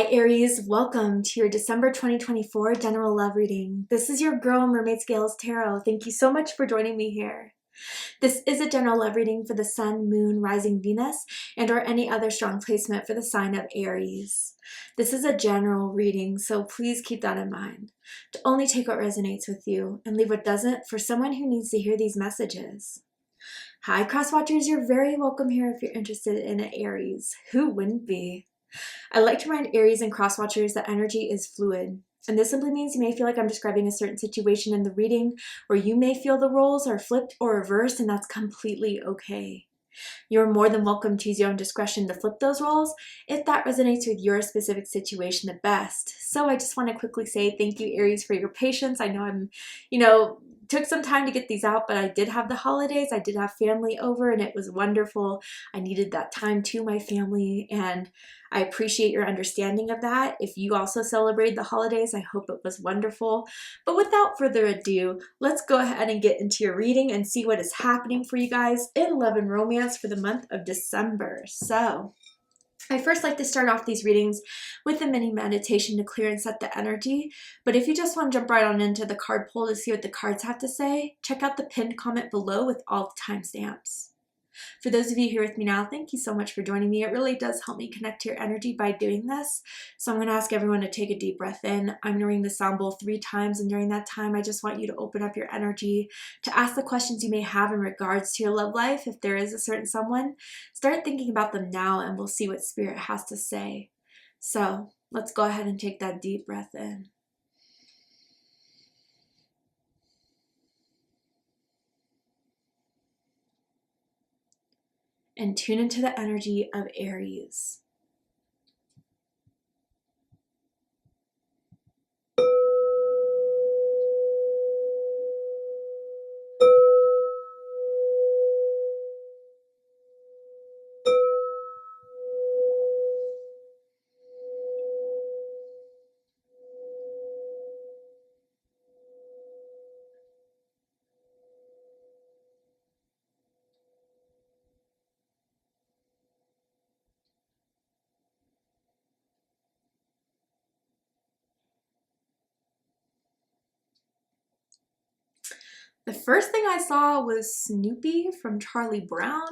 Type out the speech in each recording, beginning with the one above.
Hi Aries, welcome to your December 2024 general love reading. This is your girl Mermaid Scales Tarot. Thank you so much for joining me here. This is a general love reading for the Sun, Moon, Rising Venus, and or any other strong placement for the sign of Aries. This is a general reading, so please keep that in mind. To only take what resonates with you and leave what doesn't for someone who needs to hear these messages. Hi cross watchers, you're very welcome here if you're interested in an Aries. Who wouldn't be? I like to remind Aries and cross watchers that energy is fluid. And this simply means you may feel like I'm describing a certain situation in the reading, or you may feel the roles are flipped or reversed, and that's completely okay. You're more than welcome to use your own discretion to flip those roles if that resonates with your specific situation the best. So I just want to quickly say thank you, Aries, for your patience. I know took some time to get these out, but I did have the holidays. I did have family over and it was wonderful. I needed that time to my family and I appreciate your understanding of that. If you also celebrated the holidays, I hope it was wonderful. But without further ado, let's go ahead and get into your reading and see what is happening for you guys in love and romance for the month of December. So I first like to start off these readings with a mini meditation to clear and set the energy. But if you just want to jump right on into the card pull to see what the cards have to say, check out the pinned comment below with all the timestamps. For those of you here with me now, thank you so much for joining me. It really does help me connect to your energy by doing this. So I'm going to ask everyone to take a deep breath in. I'm going to ring the sound bowl 3 times, and during that time, I just want you to open up your energy to ask the questions you may have in regards to your love life. If there is a certain someone, start thinking about them now, and we'll see what Spirit has to say. So let's go ahead and take that deep breath in. And tune into the energy of Aries. The first thing I saw was Snoopy from Charlie Brown.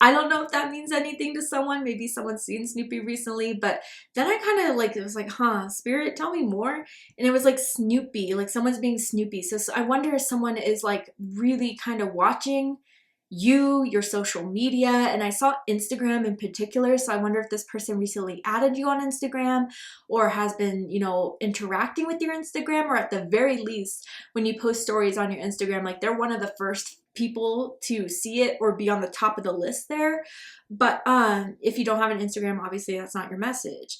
I don't know if that means anything to someone. Maybe someone's seen Snoopy recently, but then I kind of it was like, huh, Spirit, tell me more. And it was like Snoopy, like someone's being Snoopy. So I wonder if someone is like really kind of watching your social media, and I saw Instagram in particular, so I wonder if this person recently added you on Instagram or has been, interacting with your Instagram, or at the very least, when you post stories on your Instagram, like they're one of the first people to see it or be on the top of the list there. But if you don't have an Instagram, obviously that's not your message.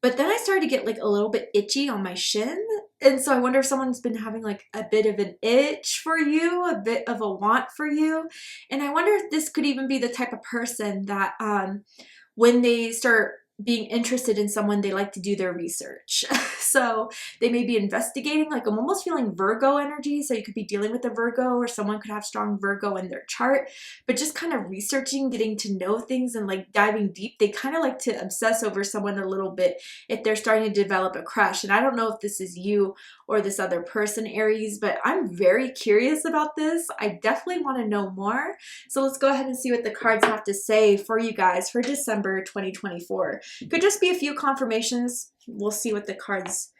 But then I started to get like a little bit itchy on my shin. And so I wonder if someone's been having like a bit of an itch for you, a bit of a want for you. And I wonder if this could even be the type of person that when they start being interested in someone, they like to do their research. So they may be investigating, like I'm almost feeling Virgo energy. So you could be dealing with a Virgo, or someone could have strong Virgo in their chart, but just kind of researching, getting to know things and like diving deep. They kind of like to obsess over someone a little bit if they're starting to develop a crush. And I don't know if this is you or this other person, Aries, but I'm very curious about this. I definitely want to know more. So let's go ahead and see what the cards have to say for you guys for December 2024. Could just be a few confirmations. We'll see what the cards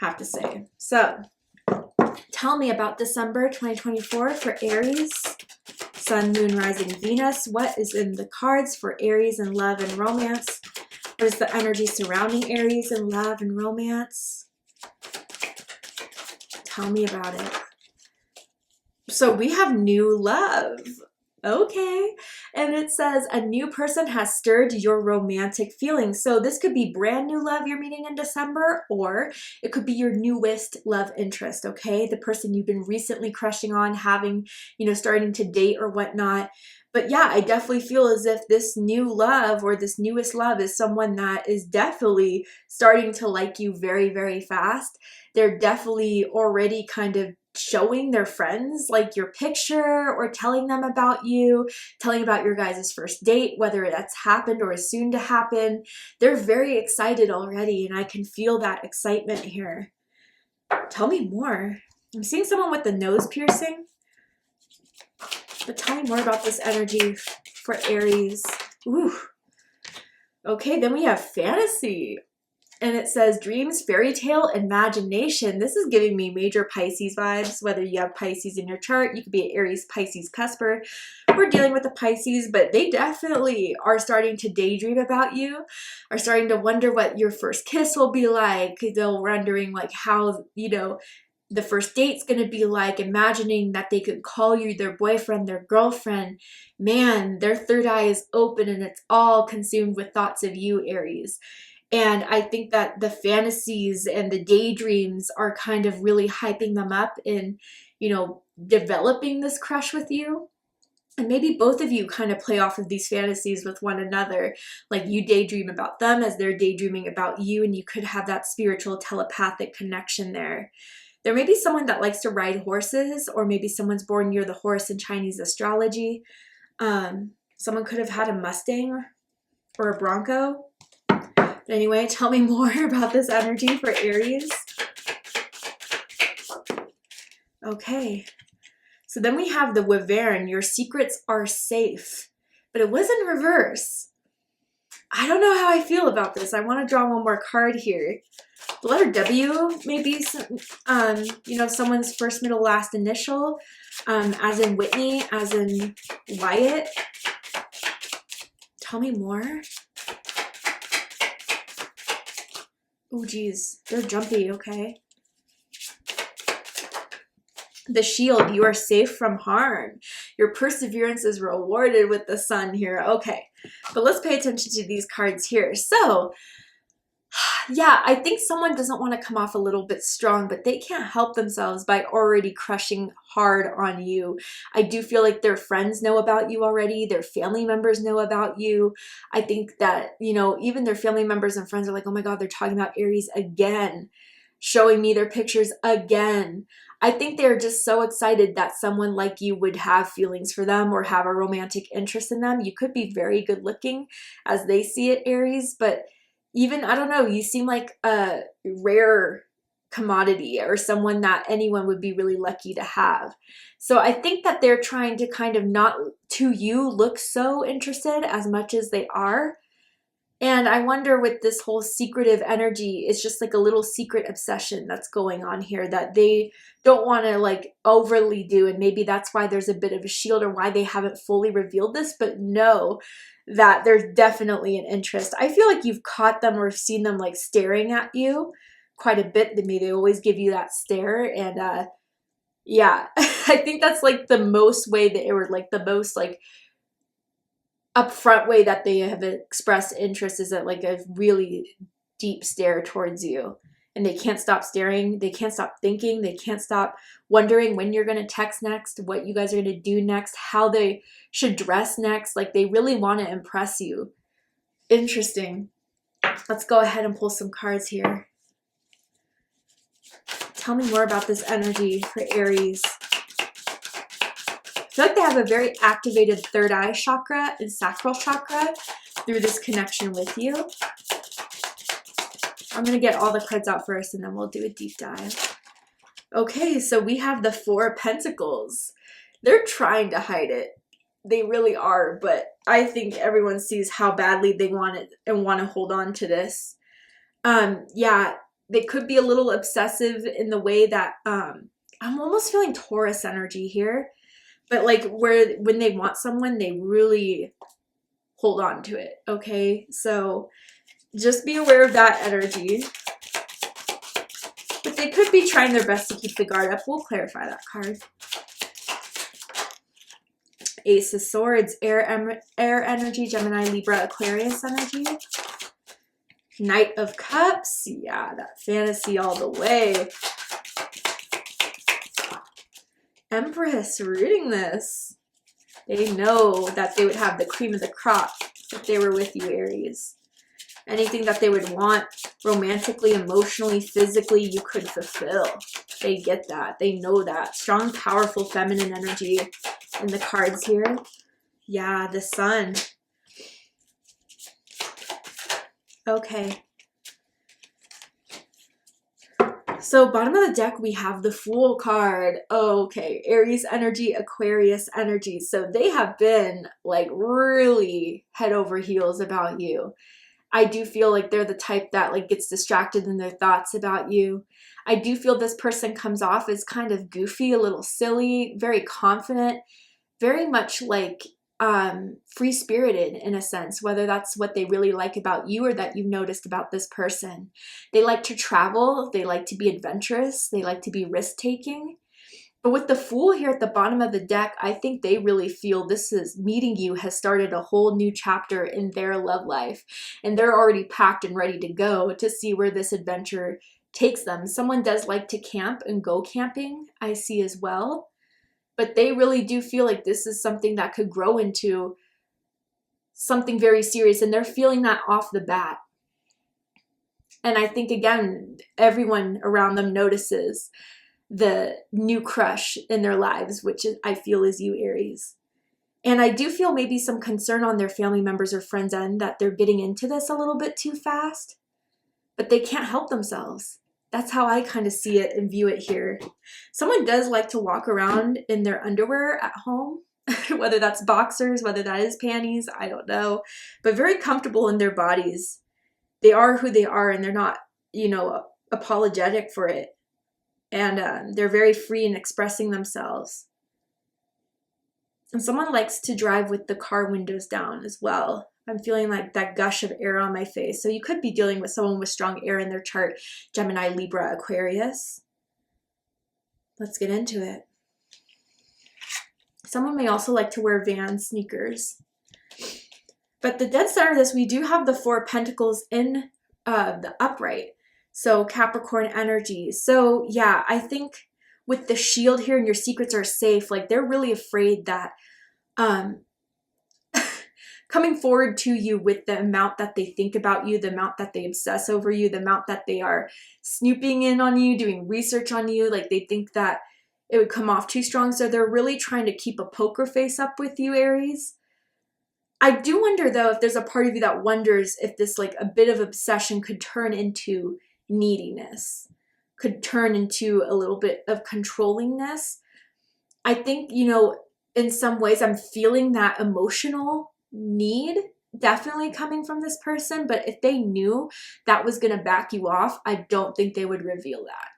have to say. So tell me about December 2024 for Aries, Sun, Moon, Rising, Venus. What is in the cards for Aries and love and romance? What is the energy surrounding Aries and love and romance? Tell me about it. So we have new love. Okay. And it says a new person has stirred your romantic feelings. So this could be brand new love you're meeting in December, or it could be your newest love interest, okay? The person you've been recently crushing on, having, starting to date or whatnot. But yeah, I definitely feel as if this new love or this newest love is someone that is definitely starting to like you very, very fast. They're definitely already kind of showing their friends like your picture or telling them about you, telling about your guys' first date, whether that's happened or is soon to happen. They're very excited already, and I can feel that excitement here. Tell me more. I'm seeing someone with the nose piercing, but tell me more about this energy for Aries. Ooh. Okay, then we have fantasy. And it says dreams, fairy tale, imagination. This is giving me major Pisces vibes. Whether you have Pisces in your chart, you could be an Aries, Pisces, cusper. We're dealing with the Pisces, but they definitely are starting to daydream about you, are starting to wonder what your first kiss will be like. They're wondering like how, you know, the first date's gonna be like, imagining that they could call you their boyfriend, their girlfriend. Man, their third eye is open and it's all consumed with thoughts of you, Aries. And I think that the fantasies and the daydreams are kind of really hyping them up and, you know, developing this crush with you. And maybe both of you kind of play off of these fantasies with one another. Like you daydream about them as they're daydreaming about you, and you could have that spiritual telepathic connection there. There may be someone that likes to ride horses, or maybe someone's born near the horse in Chinese astrology. Someone could have had a Mustang or a Bronco. But anyway, tell me more about this energy for Aries. Okay. So then we have the Wyvern. Your secrets are safe. But it was in reverse. I don't know how I feel about this. I want to draw one more card here. The letter W may be some, you know, someone's first, middle, last initial, as in Whitney, as in Wyatt. Tell me more. Oh, geez. They're jumpy, okay. The Shield, you are safe from harm. Your perseverance is rewarded with the Sun here. Okay, but let's pay attention to these cards here. So, yeah, I think someone doesn't want to come off a little bit strong, but they can't help themselves by already crushing hard on you. I do feel like their friends know about you already. Their family members know about you. I think that, you know, even their family members and friends are like, oh my God, they're talking about Aries again, showing me their pictures again. I think they're just so excited that someone like you would have feelings for them or have a romantic interest in them. You could be very good looking as they see it, Aries, but even, I don't know, you seem like a rare commodity or someone that anyone would be really lucky to have. So I think that they're trying to kind of not to you look so interested as much as they are. And I wonder with this whole secretive energy, it's just like a little secret obsession that's going on here that they don't want to like overly do. And maybe that's why there's a bit of a shield or why they haven't fully revealed this, but know that there's definitely an interest. I feel like you've caught them or seen them like staring at you quite a bit. They always give you that stare. And yeah, I think that's like the most way that it would like the most like upfront way that they have expressed interest is at like a really deep stare towards you, and they can't stop staring, they can't stop thinking, they can't stop wondering when you're going to text next, what you guys are going to do next, how they should dress next. Like they really want to impress you. Interesting. Let's go ahead and pull some cards here. Tell me more about this energy for Aries. I feel like they have a very activated third eye chakra and sacral chakra through this connection with you. I'm going to get all the cards out first and then we'll do a deep dive. Okay, so we have the Four of Pentacles. They're trying to hide it. They really are, but I think everyone sees how badly they want it and want to hold on to this. Yeah, they could be a little obsessive in the way that I'm almost feeling Taurus energy here. But like when they want someone, they really hold on to it, okay? So just be aware of that energy. But they could be trying their best to keep the guard up. We'll clarify that card. Ace of Swords, air energy, Gemini, Libra, Aquarius energy. Knight of Cups, yeah, that fantasy all the way. Empress reading this. They know that they would have the cream of the crop if they were with you, Aries. Anything that they would want romantically, emotionally, physically, you could fulfill. They get that. They know that. Strong, powerful feminine energy in the cards here. Yeah, the Sun. Okay. So bottom of the deck, we have the Fool card. Okay, Aries energy, Aquarius energy. So they have been like really head over heels about you. I do feel like they're the type that like gets distracted in their thoughts about you. I do feel this person comes off as kind of goofy, a little silly, very confident, very much like free-spirited in a sense, whether that's what they really like about you or that you've noticed about this person. They like to travel, they like to be adventurous, they like to be risk-taking. But with the Fool here at the bottom of the deck, I think they really feel this is meeting you has started a whole new chapter in their love life. And they're already packed and ready to go to see where this adventure takes them. Someone does like to camp and go camping, I see as well. But they really do feel like this is something that could grow into something very serious. And they're feeling that off the bat. And I think, again, everyone around them notices the new crush in their lives, which I feel is you, Aries. And I do feel maybe some concern on their family members or friends' end that they're getting into this a little bit too fast. But they can't help themselves. That's how I kind of see it and view it here. Someone does like to walk around in their underwear at home, whether that's boxers, whether that is panties, I don't know, but very comfortable in their bodies. They are who they are and they're not, you know, apologetic for it. And they're very free in expressing themselves. And someone likes to drive with the car windows down as well. I'm feeling like that gush of air on my face. So you could be dealing with someone with strong air in their chart, Gemini, Libra, Aquarius. Let's get into it. Someone may also like to wear Vans sneakers. But the dead center of this, we do have the Four of Pentacles in the upright. So Capricorn energy. So yeah, I think with the shield here and your secrets are safe, like they're really afraid that coming forward to you with the amount that they think about you, the amount that they obsess over you, the amount that they are snooping in on you, doing research on you, like they think that it would come off too strong. So they're really trying to keep a poker face up with you, Aries. I do wonder though, if there's a part of you that wonders if this like a bit of obsession could turn into neediness, could turn into a little bit of controllingness. I think, you know, in some ways I'm feeling that emotional need definitely coming from this person, but if they knew that was going to back you off, I don't think they would reveal that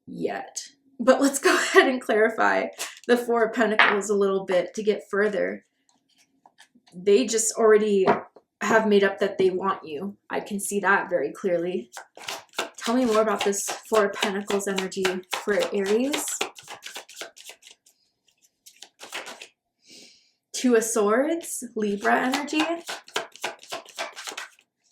yet. But let's go ahead and clarify the Four of Pentacles a little bit to get further. They just already have made up that they want you. I can see that very clearly. Tell me more about this Four of Pentacles energy for Aries. Two of Swords, Libra energy.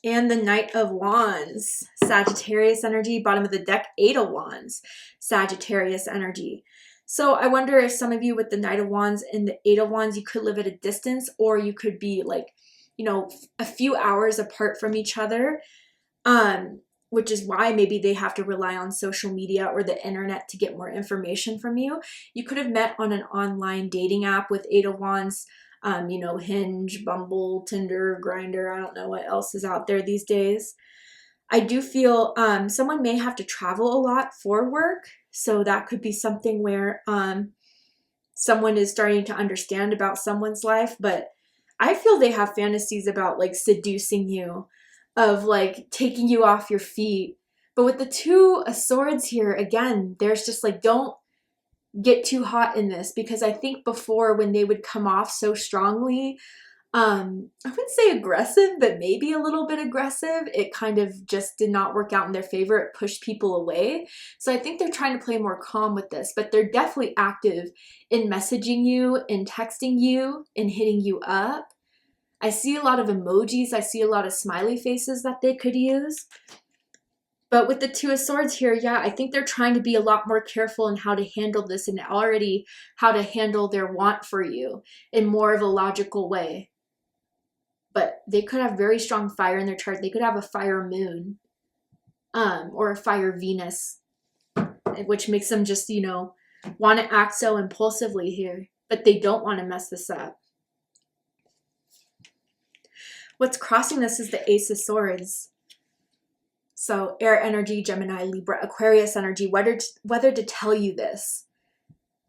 And the Knight of Wands, Sagittarius energy. Bottom of the deck, Eight of Wands, Sagittarius energy. So I wonder if some of you with the Knight of Wands and the Eight of Wands, you could live at a distance, or you could be like, you know, a few hours apart from each other, which is why maybe they have to rely on social media or the internet to get more information from you. You could have met on an online dating app with Eight of Wands, you know, Hinge, Bumble, Tinder, Grindr. I don't know what else is out there these days. I do feel someone may have to travel a lot for work. So that could be something where someone is starting to understand about someone's life. But I feel they have fantasies about like seducing you, of like taking you off your feet. But with the Two of Swords here, again, there's just like, don't get too hot in this, because I think before, when they would come off so strongly, I wouldn't say aggressive, but maybe a little bit aggressive, it kind of just did not work out in their favor. It pushed people away. So I think they're trying to play more calm with this, but they're definitely active in messaging you, in texting you, in hitting you up. I see a lot of emojis. I see a lot of smiley faces that they could use. But with the Two of Swords here, yeah, I think they're trying to be a lot more careful in how to handle this, and already how to handle their want for you in more of a logical way. But they could have very strong fire in their chart. They could have a fire moon. or a fire Venus, which makes them just, you know, want to act so impulsively here, but they don't want to mess this up. What's crossing this is the Ace of Swords. So air energy, Gemini, Libra, Aquarius energy, whether to tell you this,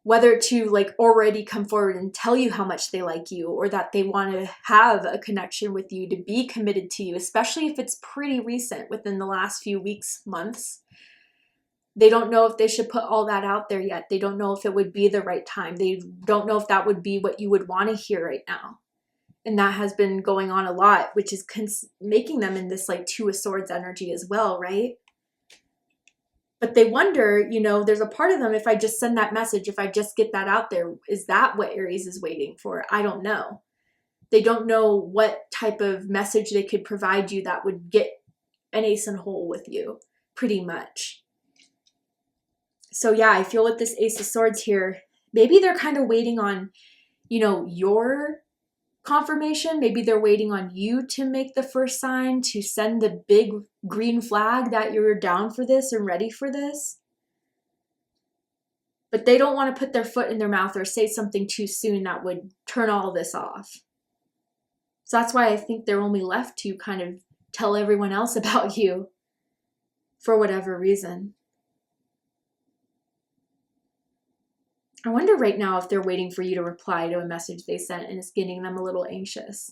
whether to like already come forward and tell you how much they like you, or that they want to have a connection with you, to be committed to you, especially if it's pretty recent, within the last few weeks, months. They don't know if they should put all that out there yet. They don't know if it would be the right time. They don't know if that would be what you would want to hear right now. And that has been going on a lot, which is making them in this like Two of Swords energy as well, right? But they wonder, you know, there's a part of them, if I just send that message, if I just get that out there, is that what Aries is waiting for? I don't know. They don't know what type of message they could provide you that would get an ace in hole with you, pretty much. So yeah, I feel with this Ace of Swords here, maybe they're kind of waiting on, you know, your confirmation. Maybe they're waiting on you to make the first sign, to send the big green flag that you're down for this and ready for this. But they don't want to put their foot in their mouth or say something too soon that would turn all this off. So that's why I think they're only left to kind of tell everyone else about you for whatever reason. I wonder right now if they're waiting for you to reply to a message they sent and it's getting them a little anxious.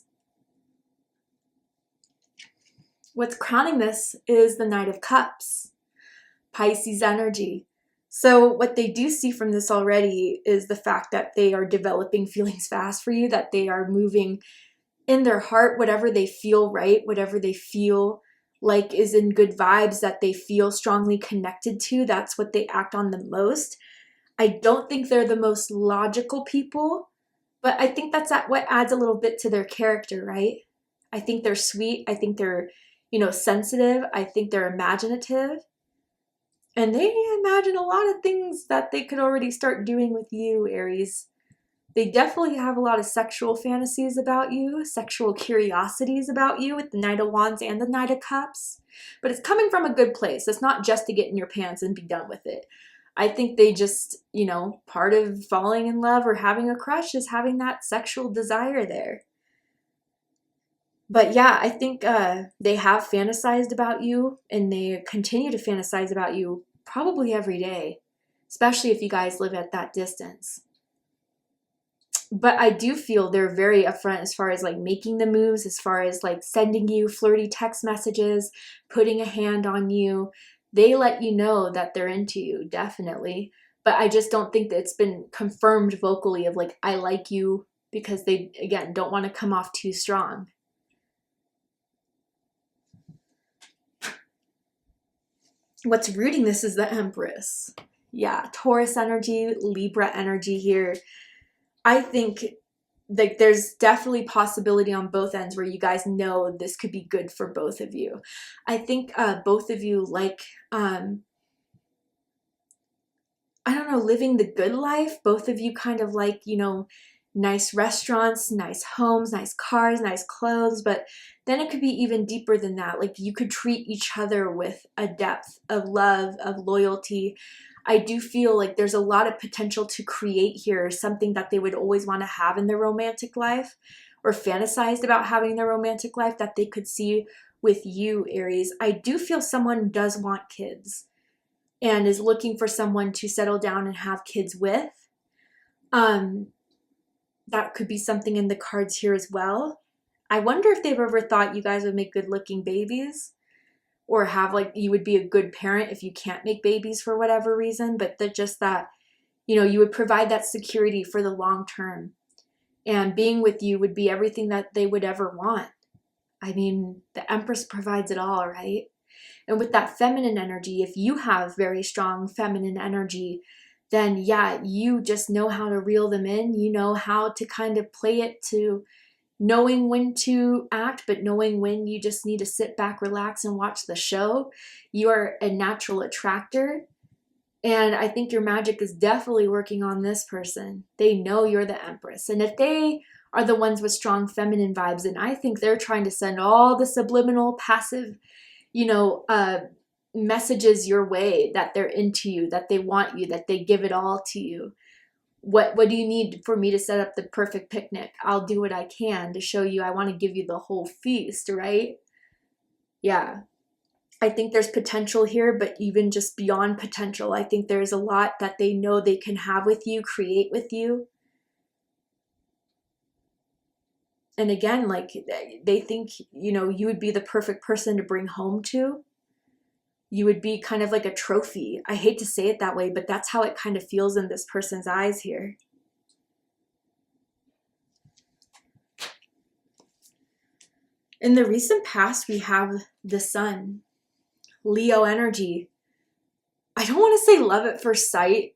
What's crowning this is the Knight of Cups, Pisces energy. So what they do see from this already is the fact that they are developing feelings fast for you, that they are moving in their heart, whatever they feel right, whatever they feel like is in good vibes, that they feel strongly connected to, that's what they act on the most. I don't think they're the most logical people, but I think that's what adds a little bit to their character, right? I think they're sweet. I think they're, you know, sensitive. I think they're imaginative. And they imagine a lot of things that they could already start doing with you, Aries. They definitely have a lot of sexual fantasies about you, sexual curiosities about you with the Knight of Wands and the Knight of Cups. But it's coming from a good place. It's not just to get in your pants and be done with it. I think they just, you know, part of falling in love or having a crush is having that sexual desire there. But yeah, I think they have fantasized about you, and they continue to fantasize about you probably every day, especially if you guys live at that distance. But I do feel they're very upfront as far as like making the moves, as far as like sending you flirty text messages, putting a hand on you. They let you know that they're into you, definitely. But I just don't think that it's been confirmed vocally of like, I like you, because they, again, don't want to come off too strong. What's rooting this is the Empress. Yeah, Taurus energy, Libra energy here. I think like there's definitely possibility on both ends where you guys know this could be good for both of you. I think both of you like, I don't know, living the good life. Both of you kind of like, you know, nice restaurants, nice homes, nice cars, nice clothes. But then it could be even deeper than that. Like you could treat each other with a depth of love, of loyalty. I do feel like there's a lot of potential to create here, something that they would always want to have in their romantic life, or fantasized about having their romantic life, that they could see with you, Aries. I do feel someone does want kids and is looking for someone to settle down and have kids with. That could be something in the cards here as well. I wonder if they've ever thought you guys would make good looking babies, or have like, you would be a good parent if you can't make babies for whatever reason, but that just that, you know, you would provide that security for the long term, and being with you would be everything that they would ever want. I mean, the Empress provides it all, right? And with that feminine energy, if you have very strong feminine energy, then yeah, you just know how to reel them in. You know how to kind of play it to knowing when to act, but knowing when you just need to sit back, relax, and watch the show. You are a natural attractor. And I think your magic is definitely working on this person. They know you're the Empress. And if they are the ones with strong feminine vibes, and I think they're trying to send all the subliminal, passive, you know, messages your way that they're into you, that they want you, that they give it all to you. What do you need for me to set up the perfect picnic? I'll do what I can to show you I want to give you the whole feast, right? Yeah. I think there's potential here, but even just beyond potential, I think there's a lot that they know they can have with you, create with you. And again, like they think, you know, you would be the perfect person to bring home to. You would be kind of like a trophy. I hate to say it that way, but that's how it kind of feels in this person's eyes here. In the recent past, we have the sun, Leo energy. I don't want to say love at first sight.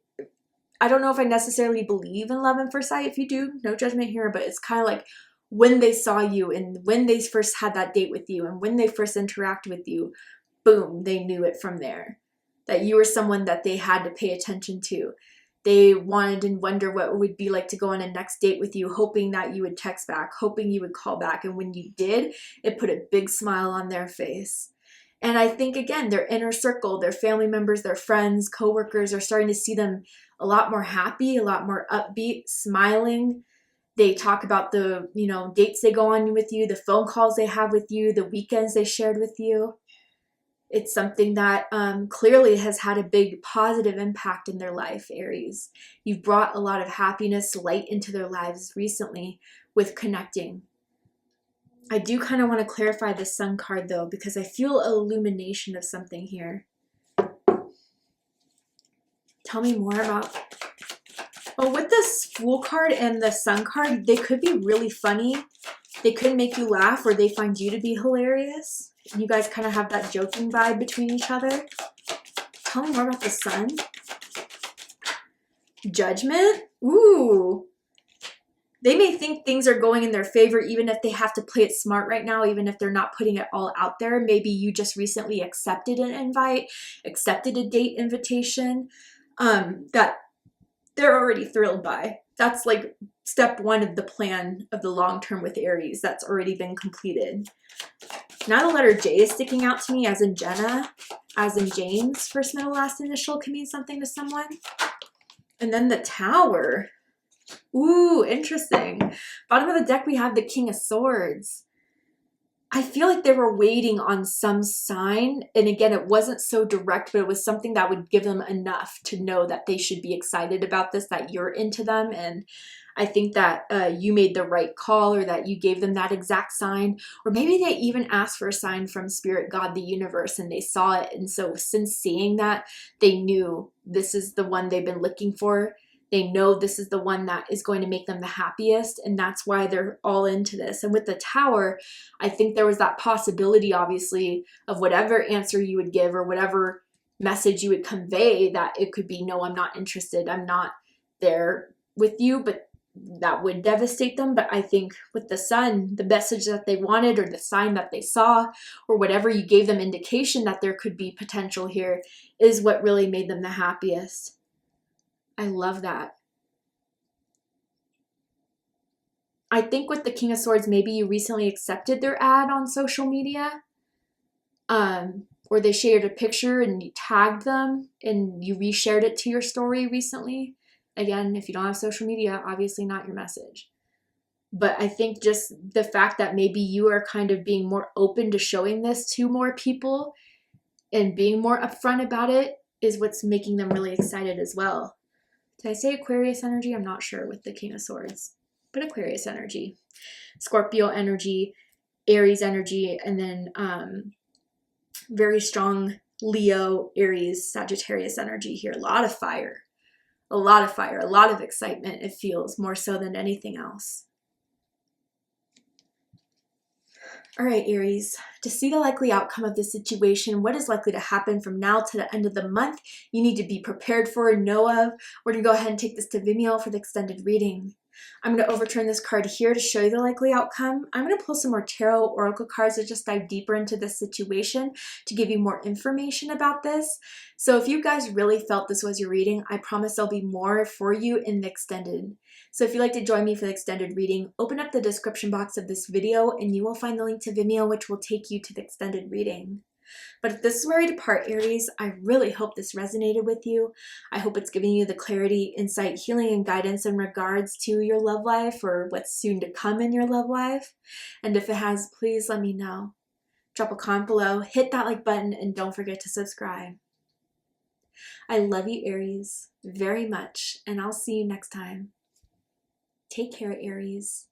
I don't know if I necessarily believe in love at first sight. If you do, no judgment here, but it's kind of like when they saw you and when they first had that date with you and when they first interact with you, boom, they knew it from there. That you were someone that they had to pay attention to. They wanted and wonder what it would be like to go on a next date with you, hoping that you would text back, hoping you would call back. And when you did, it put a big smile on their face. And I think, again, their inner circle, their family members, their friends, coworkers are starting to see them a lot more happy, a lot more upbeat, smiling. They talk about the, you know, dates they go on with you, the phone calls they have with you, the weekends they shared with you. It's something that clearly has had a big positive impact in their life, Aries. You've brought a lot of happiness, light into their lives recently with connecting. I do kind of want to clarify the sun card though, because I feel illumination of something here. Tell me more about... Well, with this Fool card and the sun card, they could be really funny. They could make you laugh, or they find you to be hilarious. You guys kind of have that joking vibe between each other. Tell me more about the sun. Judgment? Ooh. They may think things are going in their favor even if they have to play it smart right now, even if they're not putting it all out there. Maybe you just recently accepted an invite, accepted a date invitation that they're already thrilled by. That's like step one of the plan of the long term with Aries. That's already been completed. Now the letter J is sticking out to me, as in Jenna, as in James. First, middle, last initial can mean something to someone. And then the Tower. Ooh, interesting. Bottom of the deck, we have the King of Swords. I feel like they were waiting on some sign. And again, it wasn't so direct, but it was something that would give them enough to know that they should be excited about this, that you're into them. And I think that you made the right call, or that you gave them that exact sign. Or maybe they even asked for a sign from Spirit, God, the universe, and they saw it. And so since seeing that, they knew this is the one they've been looking for. They know this is the one that is going to make them the happiest, and that's why they're all into this. And with the Tower, I think there was that possibility, obviously, of whatever answer you would give or whatever message you would convey, that it could be, no, I'm not interested. I'm not there with you, but that would devastate them. But I think with the Sun, the message that they wanted, or the sign that they saw, or whatever you gave them indication that there could be potential here, is what really made them the happiest. I love that. I think with the King of Swords, maybe you recently accepted their ad on social media, or they shared a picture and you tagged them and you reshared it to your story recently. Again, if you don't have social media, obviously not your message. But I think just the fact that maybe you are kind of being more open to showing this to more people and being more upfront about it is what's making them really excited as well. Did I say Aquarius energy? I'm not sure with the King of Swords, but Aquarius energy, Scorpio energy, Aries energy, and then very strong Leo, Aries, Sagittarius energy here. A lot of fire, a lot of fire, a lot of excitement. It feels more so than anything else. All right, Aries, to see the likely outcome of this situation, what is likely to happen from now to the end of the month, you need to be prepared for and know of. We're going to go ahead and take this to Vimeo for the extended reading. I'm going to overturn this card here to show you the likely outcome. I'm going to pull some more tarot oracle cards to just dive deeper into this situation to give you more information about this. So if you guys really felt this was your reading, I promise there'll be more for you in the extended. So if you'd like to join me for the extended reading, open up the description box of this video and you will find the link to Vimeo, which will take you to the extended reading. But if this is where I depart, Aries, I really hope this resonated with you. I hope it's giving you the clarity, insight, healing, and guidance in regards to your love life or what's soon to come in your love life. And if it has, please let me know. Drop a comment below, hit that like button, and don't forget to subscribe. I love you, Aries, very much, and I'll see you next time. Take care, Aries.